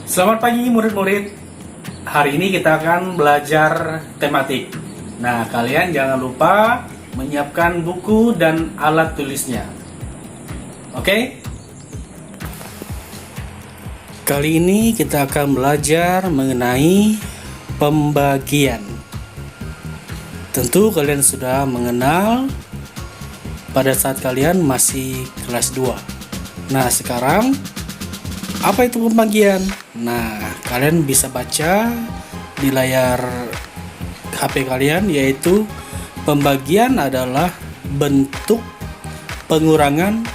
Selamat pagi murid-murid. Hari ini kita akan belajar tematik. Nah, kalian jangan lupa menyiapkan buku dan alat tulisnya. Oke? Kali ini kita akan belajar mengenai pembagian. Tentu kalian sudah mengenal pada saat kalian masih kelas 2. Nah, sekarang apa itu pembagian? Nah, kalian bisa baca di layar HP kalian, yaitu pembagian adalah bentuk pengurangan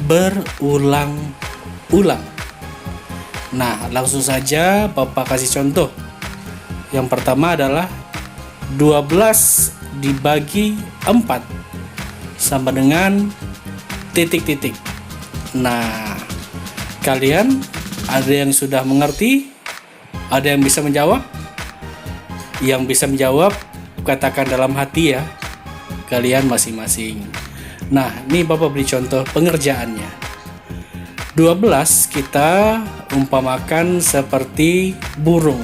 berulang-ulang. Nah, langsung saja Bapak kasih contoh. Yang pertama adalah 12 dibagi 4 sama dengan titik-titik. Nah, kalian ada yang sudah mengerti? Ada yang bisa menjawab? Yang bisa menjawab, katakan dalam hati ya, kalian masing-masing. Nah, ini Bapak beri contoh pengerjaannya. 12 kita umpamakan seperti burung.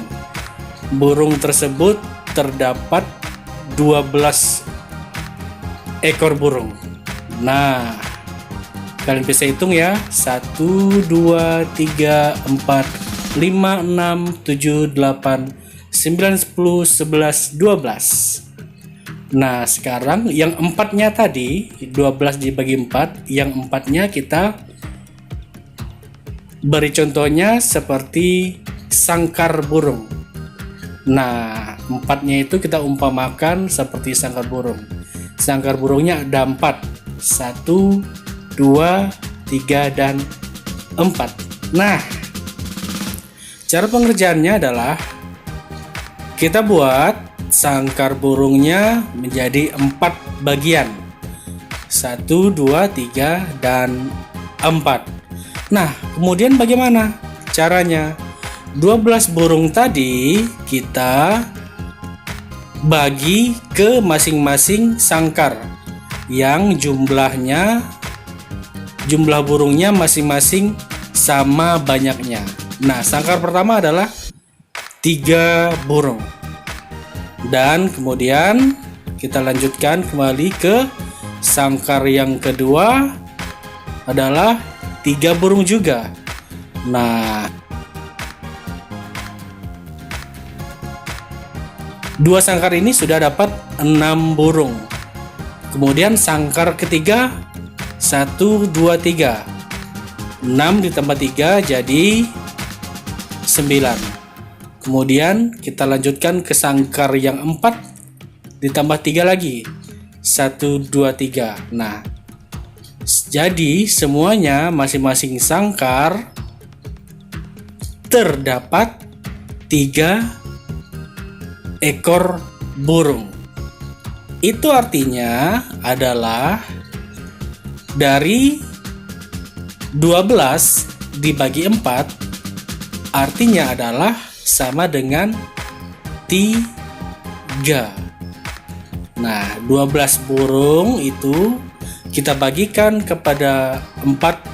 Burung tersebut terdapat 12 ekor burung. Nah, kalian bisa hitung ya. 1, 2, 3, 4, 5, 6, 7, 8, 9, 10, 11, 12. Nah, sekarang yang 4-nya tadi 12 dibagi 4, yang 4-nya kita beri contohnya seperti sangkar burung. Nah, 4-nya itu kita umpamakan seperti sangkar burung. Sangkar burungnya ada 4. 1, 2, 3, dan 4. Nah, cara pengerjaannya adalah kita buat sangkar burungnya menjadi 4 bagian. 1, 2, 3, dan 4. Nah, kemudian bagaimana caranya? 12 burung tadi kita bagi ke masing-masing sangkar yang jumlah burungnya masing-masing sama banyaknya. Nah, sangkar pertama adalah 3 burung. Dan kemudian kita lanjutkan kembali ke sangkar yang kedua adalah 3 burung juga. Nah, 2 sangkar ini sudah dapat 6 burung. Kemudian sangkar ketiga 1, 2, 3. 6 ditambah 3 jadi 9. Kemudian kita lanjutkan ke sangkar yang 4 ditambah 3 lagi. 1, 2, 3. Nah, jadi semuanya masing-masing sangkar terdapat 3 ekor burung. Itu artinya adalah dari 12 dibagi 4 artinya adalah sama dengan 3. Nah, 12 burung itu kita bagikan kepada 4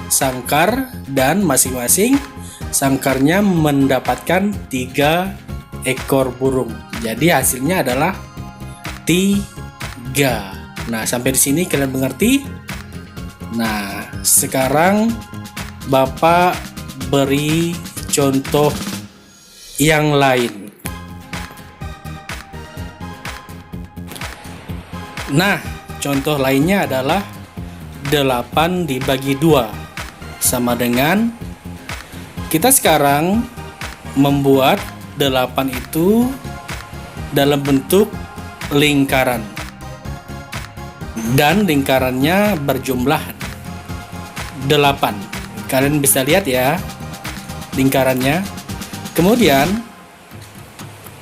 sangkar dan masing-masing sangkarnya mendapatkan 3 ekor burung. Jadi hasilnya adalah 3. Nah, sampai di sini kalian mengerti? Nah, sekarang Bapak beri contoh yang lain. Nah, contoh lainnya adalah 8 dibagi 2 sama dengan kita sekarang membuat 8 itu dalam bentuk lingkaran. Dan lingkarannya berjumlah 8. Kalian bisa lihat ya lingkarannya. Kemudian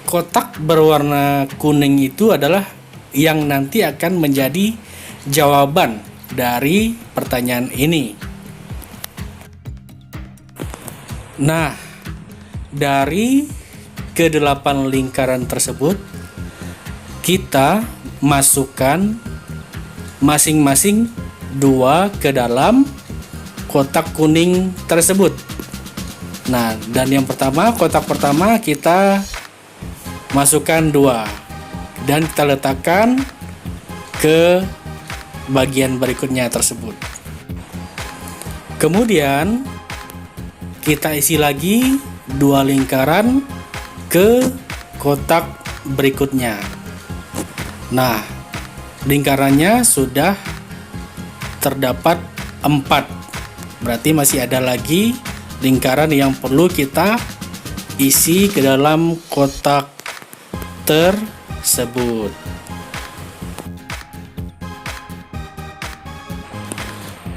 kotak berwarna kuning itu adalah yang nanti akan menjadi jawaban dari pertanyaan ini. Nah, dari ke-8 lingkaran tersebut kita masukkan masing-masing 2 ke dalam kotak kuning tersebut. Nah, dan yang pertama, kotak pertama kita masukkan 2 dan kita letakkan ke bagian berikutnya tersebut. Kemudian kita isi lagi 2 lingkaran ke kotak berikutnya. Nah, lingkarannya sudah terdapat 4. Berarti masih ada lagi lingkaran yang perlu kita isi ke dalam kotak tersebut.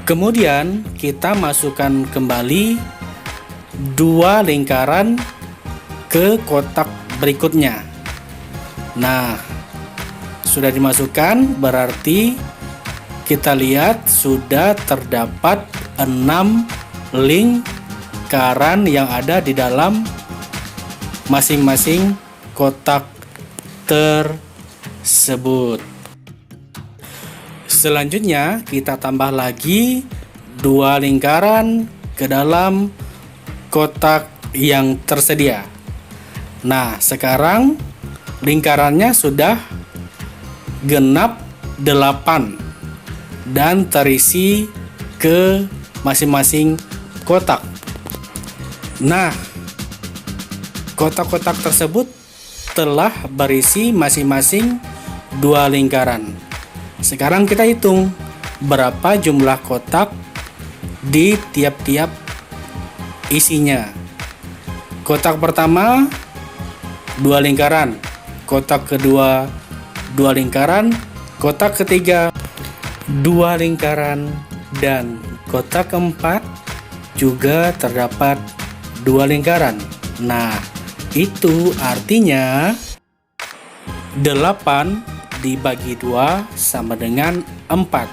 Kemudian kita masukkan kembali 2 lingkaran ke kotak berikutnya. Nah, sudah dimasukkan, berarti kita lihat sudah terdapat 6 lingkaran yang ada di dalam masing-masing kotak tersebut. Selanjutnya kita tambah lagi 2 lingkaran ke dalam kotak yang tersedia. Nah, sekarang lingkarannya sudah genap 8 dan terisi ke masing-masing kotak. Nah, kotak-kotak tersebut telah berisi masing-masing 2 lingkaran. Sekarang kita hitung berapa jumlah kotak di tiap-tiap isinya. Kotak pertama 2 lingkaran, kotak kedua 2 lingkaran, kotak ketiga 2 lingkaran, dan kotak keempat juga terdapat 2 lingkaran. Nah, itu artinya 8 dibagi 2 sama dengan 4.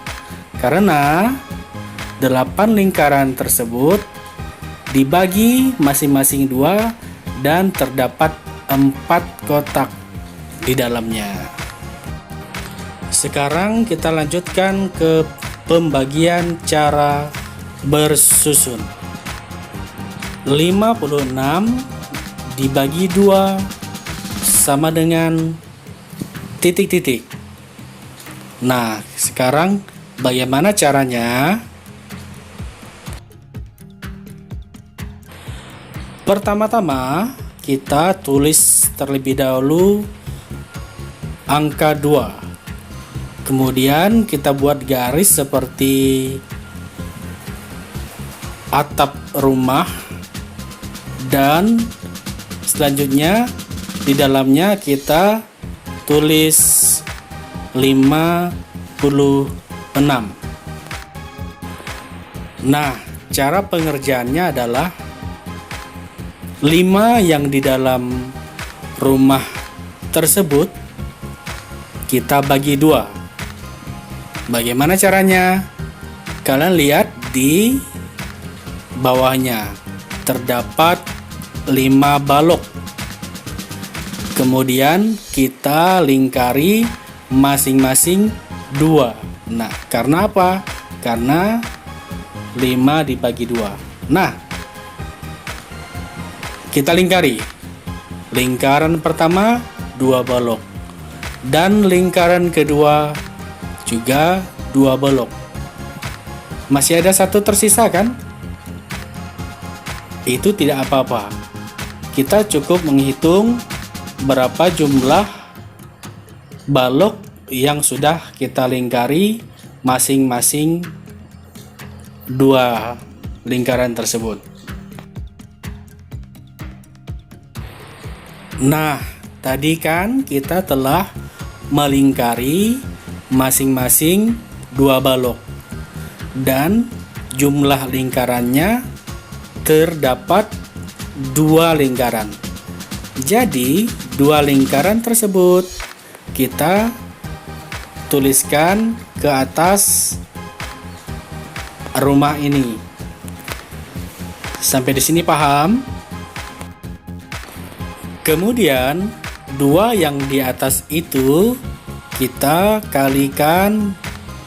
Karena 8 lingkaran tersebut dibagi masing-masing 2 dan terdapat 4 kotak di dalamnya. Sekarang kita lanjutkan ke pembagian cara bersusun. 56 dibagi 2 sama dengan titik-titik. Nah, sekarang bagaimana caranya? Pertama-tama kita tulis terlebih dahulu angka 2. Kemudian kita buat garis seperti atap rumah, dan selanjutnya di dalamnya kita tulis 56. Nah, cara pengerjaannya adalah 5 yang di dalam rumah tersebut kita bagi 2. Bagaimana caranya? Kalian lihat di bawahnya terdapat 5 balok. Kemudian kita lingkari masing-masing 2. Nah, karena apa? Karena 5 dibagi 2. Nah, kita lingkari. Lingkaran pertama 2 balok, dan lingkaran kedua juga 2 balok. Masih ada 1 tersisa kan? Itu tidak apa-apa. Kita cukup menghitung berapa jumlah balok yang sudah kita lingkari masing-masing 2 lingkaran tersebut. Nah, tadi kan kita telah melingkari masing-masing 2 balok, dan jumlah lingkarannya terdapat 2 lingkaran. Jadi 2 lingkaran tersebut kita tuliskan ke atas rumah ini. Sampai di sini paham? Kemudian 2 yang di atas itu kita kalikan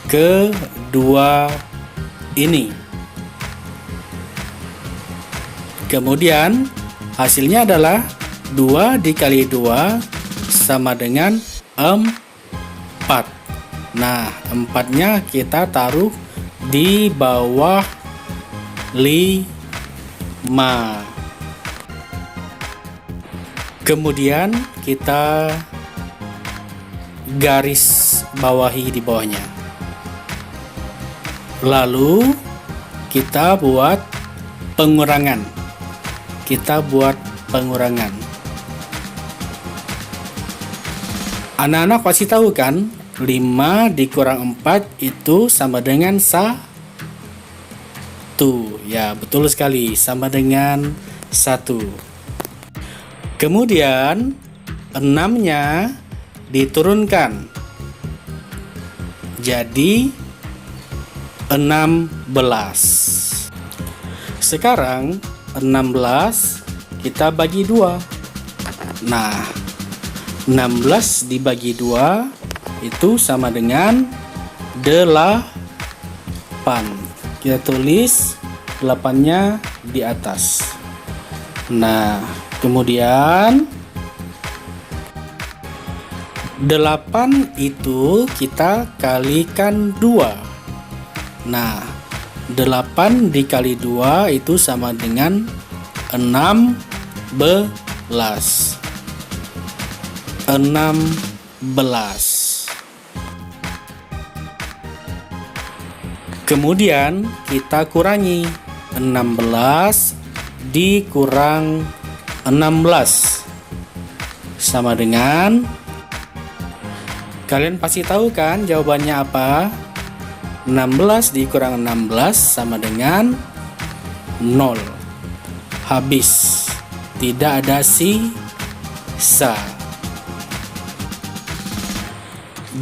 ke 2 ini. Kemudian hasilnya adalah 2 dikali 2 sama dengan 4. Nah, 4-nya kita taruh di bawah 5. Kemudian kita garis bawahi di bawahnya. Lalu kita buat pengurangan. Anak-anak pasti tahu kan, 5 dikurang 4 itu sama dengan 1. Ya, betul sekali, sama dengan 1. Kemudian 6-nya diturunkan jadi 16. Sekarang 16 kita bagi 2. Nah, 16 dibagi 2 itu sama dengan 8. Kita tulis 8-nya di atas. Nah, kemudian 8 itu kita kalikan 2. Nah, 8 dikali 2 itu sama dengan 16. Kemudian kita kurangi 16 dikurang 16 sama dengan, kalian pasti tahu kan jawabannya apa? 16 dikurang 16 sama dengan 0. Habis, tidak ada sisa.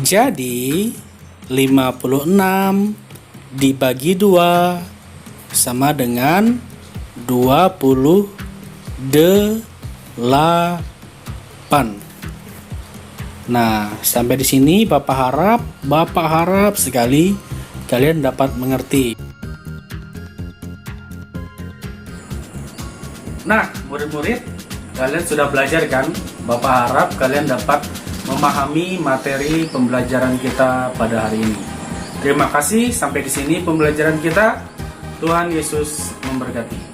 Jadi 56 dibagi 2 sama dengan 28. Nah, sampai di sini Bapak harap sekali kalian dapat mengerti. Nah, murid-murid, kalian sudah belajar kan? Bapak harap kalian dapat memahami materi pembelajaran kita pada hari ini. Terima kasih, sampai di sini pembelajaran kita. Tuhan Yesus memberkati.